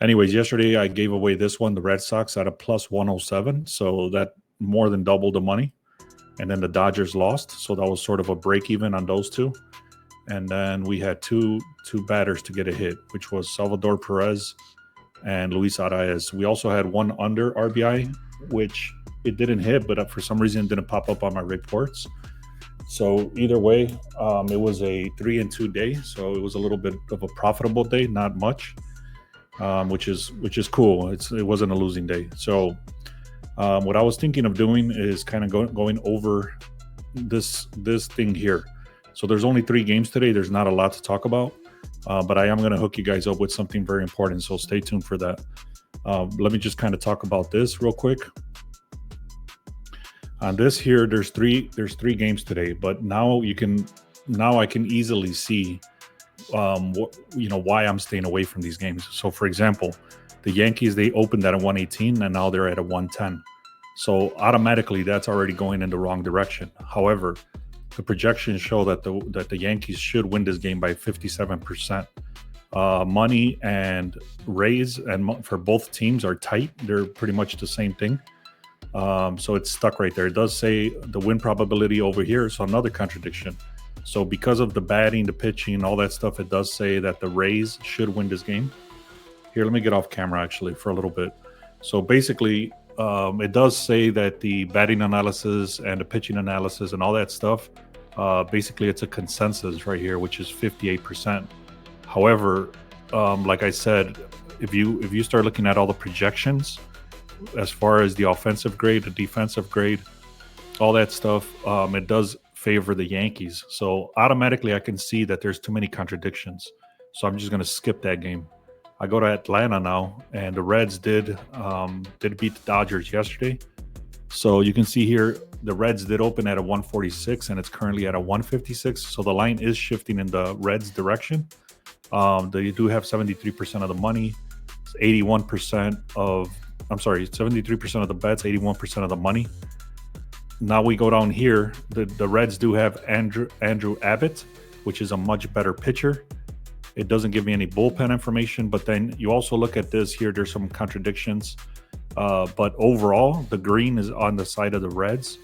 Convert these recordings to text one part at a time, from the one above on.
Anyways, yesterday I gave away this one, the Red Sox, at a plus 107. So that more than doubled the money. And then the Dodgers lost. So that was sort of a break even on those two. And then we had two batters to get a hit, which was Salvador Perez and Luis Arias. We also had one under RBI, which it didn't hit, but for some reason it didn't pop up on my reports. So either way, it was a 3-2 day. So it was a little bit of a profitable day, not much, which is cool. It wasn't a losing day. So what I was thinking of doing is kind of going over this thing here. So there's only 3 games today. There's not a lot to talk about, but I am going to hook you guys up with something very important. So stay tuned for that. Let me just kind of talk about this real quick. On this here, there's three games today, but now I can easily see why I'm staying away from these games. So for example, the Yankees, they opened at a 118 and now they're at a 110. So automatically that's already going in the wrong direction. However, the projections show that the Yankees should win this game by 57%. Money and Rays and for both teams are tight. They're pretty much the same thing. So it's stuck right there. It does say the win probability over here, so another contradiction. So because of the batting, the pitching, all that stuff, it does say that the Rays should win this game. Here, let me get off camera actually for a little bit. So basically, it does say that the batting analysis and the pitching analysis and all that stuff, basically it's a consensus right here, which is 58%. However, like I said, if you start looking at all the projections, as far as the offensive grade, the defensive grade, all that stuff, it does favor the Yankees. So automatically I can see that there's too many contradictions. So I'm just going to skip that game. I go to Atlanta now, and the Reds did beat the Dodgers yesterday. So you can see here, the Reds did open at a 146, and it's currently at a 156. So the line is shifting in the Reds' direction. They do have 73% of the money, 73% of the bets, 81% of the money. Now we go down here. The Reds do have Andrew Abbott, which is a much better pitcher. It doesn't give me any bullpen information, but then you also look at this here. There's some contradictions, but overall, the green is on the side of the Reds.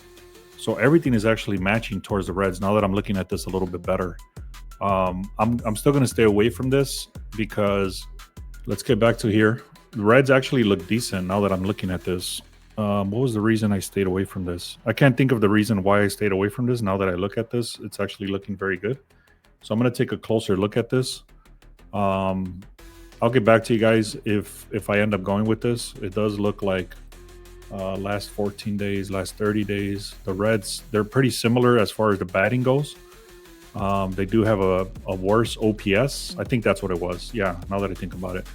So everything is actually matching towards the Reds now that I'm looking at this a little bit better. I'm still going to stay away from this because let's get back to here. The Reds actually look decent now that I'm looking at this. What was the reason I stayed away from this? I can't think of the reason why I stayed away from this. Now that I look at this, it's actually looking very good. So I'm going to take a closer look at this. I'll get back to you guys if I end up going with this. It does look like last 14 days, last 30 days, the Reds, they're pretty similar as far as the batting goes. They do have a worse OPS. I think that's what it was. Yeah, now that I think about it.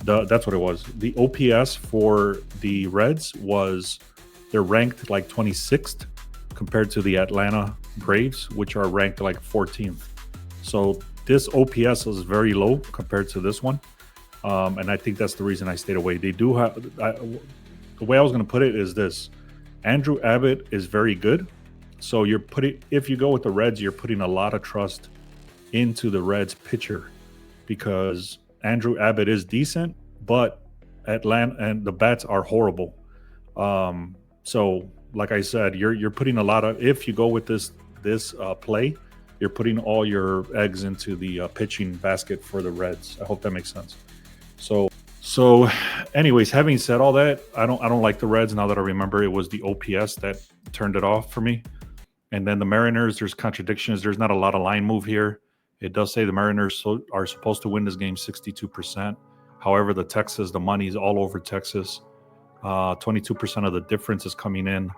That's what it was. The OPS for the Reds they're ranked like 26th compared to the Atlanta Braves, which are ranked like 14th. So this OPS is very low compared to this one. And I think that's the reason I stayed away. They do have, the way I was going to put it is this. Andrew Abbott is very good. So if you go with the Reds, you're putting a lot of trust into the Reds pitcher because Andrew Abbott is decent, but Atlanta and the bats are horrible. So like I said, you're putting a lot of, if you go with this play, you're putting all your eggs into the pitching basket for the Reds. I hope that makes sense. So anyways, having said all that, I don't like the Reds now that I remember it was the OPS that turned it off for me. And then the Mariners, there's contradictions. There's not a lot of line move here. It does say the Mariners are supposed to win this game 62%. However, the money is all over Texas. 22% of the difference is coming in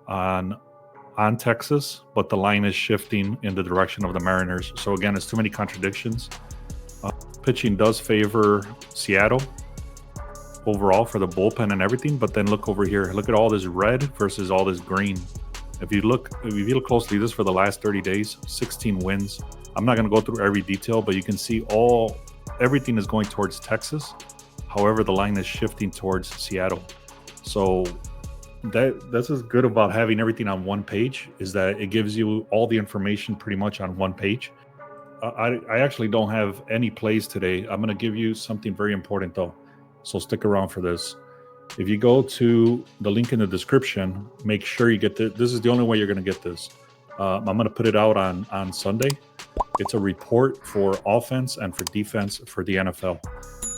on Texas, but the line is shifting in the direction of the Mariners. So again, it's too many contradictions. Pitching does favor Seattle overall for the bullpen and everything, but then look over here. Look at all this red versus all this green. If you look closely, this for the last 30 days, 16 wins. I'm not going to go through every detail, but you can see everything is going towards Texas. However, the line is shifting towards Seattle. So that's what's good about having everything on one page, is that it gives you all the information pretty much on one page. I actually don't have any plays today. I'm going to give you something very important though. So stick around for this. If you go to the link in the description, make sure you get this. This is the only way you're going to get this. I'm going to put it out on Sunday. It's a report for offense and for defense for the NFL.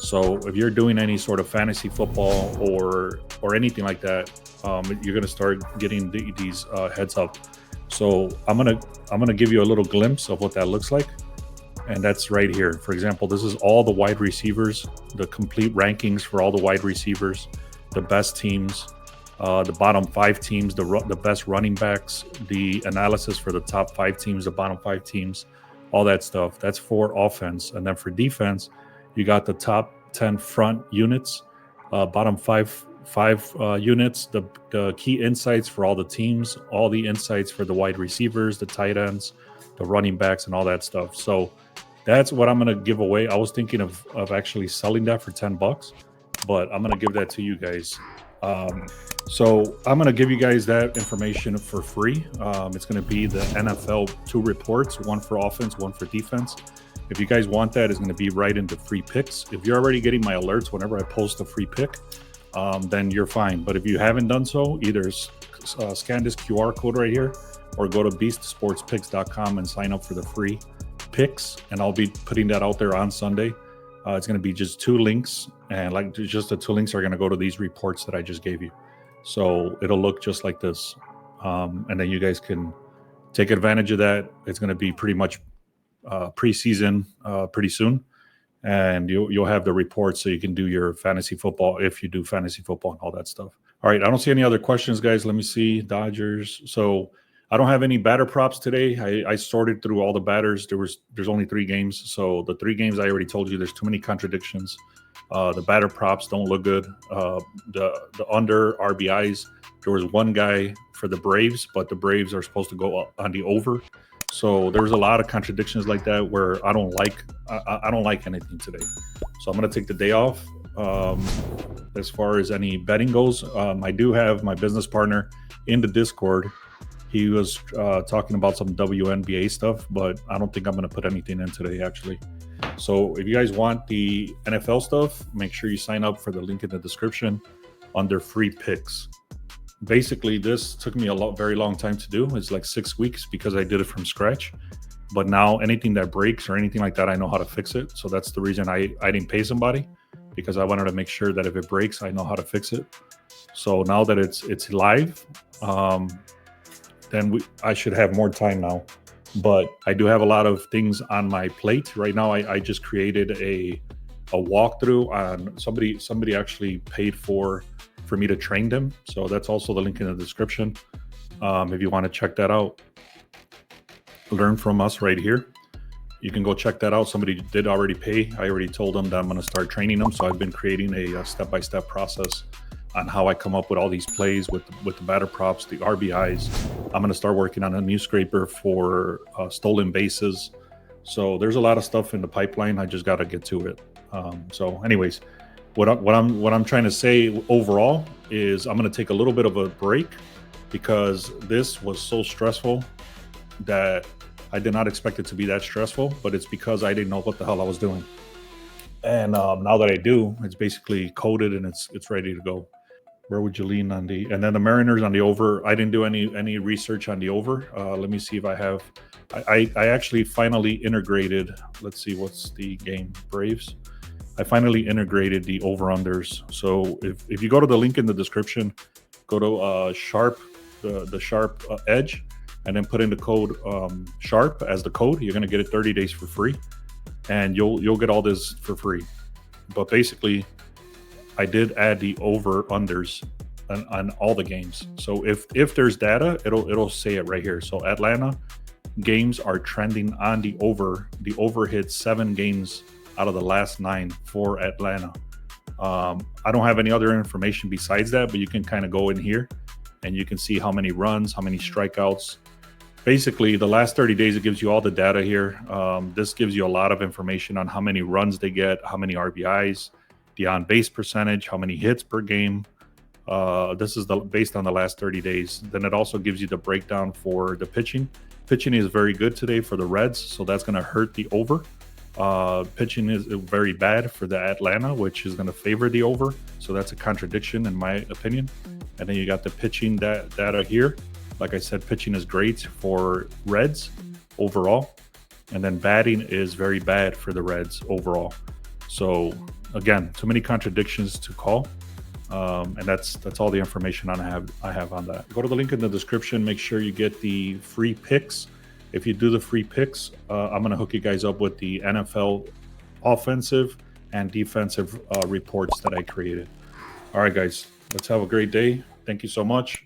So if you're doing any sort of fantasy football or anything like that, you're going to start getting these heads up. So I'm gonna give you a little glimpse of what that looks like, and that's right here. For example, this is all the wide receivers, the complete rankings for all the wide receivers, the best teams, the bottom 5 teams, the best running backs, the analysis for the top 5 teams, the bottom 5 teams, all that stuff. That's for offense. And then for defense, you got the top 10 front units, bottom 5 units, the key insights for all the teams, all the insights for the wide receivers, the tight ends, the running backs, and all that stuff. So that's what I'm going to give away. I was thinking of actually selling that for $10, but I'm going to give that to you guys. So I'm going to give you guys that information for free. It's going to be the NFL 2 reports, one for offense, one for defense. If you guys want that, it's going to be right into free picks. If you're already getting my alerts whenever I post a free pick, then you're fine. But if you haven't done so, either scan this QR code right here or go to beastsportspicks.com and sign up for the free picks. And I'll be putting that out there on Sunday. It's going to be just 2 links, and like just the 2 links are going to go to these reports that I just gave you. So it'll look just like this. And then you guys can take advantage of that. It's going to be pretty much preseason pretty soon. And you'll have the reports so you can do your fantasy football if you do fantasy football and all that stuff. All right, I don't see any other questions, guys. Let me see. Dodgers. So I don't have any batter props today. I sorted through all the batters. There's only 3 games. So the 3 games I already told you there's too many contradictions. The batter props don't look good. The under RBIs. There was one guy for the Braves, but the Braves are supposed to go up on the over. So there's a lot of contradictions like that where I don't like anything today. So I'm going to take the day off. As far as any betting goes, I do have my business partner in the Discord. He was talking about some WNBA stuff, but I don't think I'm going to put anything in today, actually. So if you guys want the NFL stuff, make sure you sign up for the link in the description under free picks. Basically, this took me very long time to do. It's like 6 weeks because I did it from scratch. But now anything that breaks or anything like that, I know how to fix it. So that's the reason I didn't pay somebody, because I wanted to make sure that if it breaks, I know how to fix it. So now that it's live, then I should have more time now. But I do have a lot of things on my plate right now. I just created a walkthrough on somebody actually paid for me to train them. So that's also the link in the description. If you want to check that out, learn from us right here. You can go check that out. Somebody did already pay. I already told them that I'm going to start training them. So I've been creating a step-by-step process on how I come up with all these plays with the batter props, the RBIs. I'm going to start working on a new scraper for stolen bases. So there's a lot of stuff in the pipeline. I just got to get to it. So anyways, what I'm trying to say overall is I'm going to take a little bit of a break because this was so stressful that I did not expect it to be that stressful, but it's because I didn't know what the hell I was doing. And now that I do, it's basically coded and it's ready to go. Where would you lean on the, and then the Mariners on the over? I didn't do any research on the over. Let me see if I have. I actually finally integrated. Let's see, what's the game? Braves. I finally integrated the over-unders. So if you go to the link in the description, go to Sharp, the Sharp Edge, and then put in the code Sharp as the code. You're gonna get it 30 days for free, and you'll get all this for free. But basically, I did add the over-unders on all the games. So if there's data, it'll say it right here. So Atlanta games are trending on the over. The over hit 7 games out of the last 9 for Atlanta. I don't have any other information besides that, but you can kind of go in here and you can see how many runs, how many strikeouts. Basically, the last 30 days, it gives you all the data here. This gives you a lot of information on how many runs they get, how many RBIs, the on-base percentage, how many hits per game. This is based on the last 30 days. Then it also gives you the breakdown for the pitching. Pitching is very good today for the Reds, so that's going to hurt the over. Pitching is very bad for the Atlanta, which is going to favor the over. So that's a contradiction in my opinion. And then you got the pitching data here. Like I said, pitching is great for Reds overall. And then batting is very bad for the Reds overall. So again, too many contradictions to call. And that's all the information I have on that. Go to the link in the description. Make sure you get the free picks. If you do the free picks, I'm going to hook you guys up with the NFL offensive and defensive reports that I created. All right, guys, let's have a great day. Thank you so much.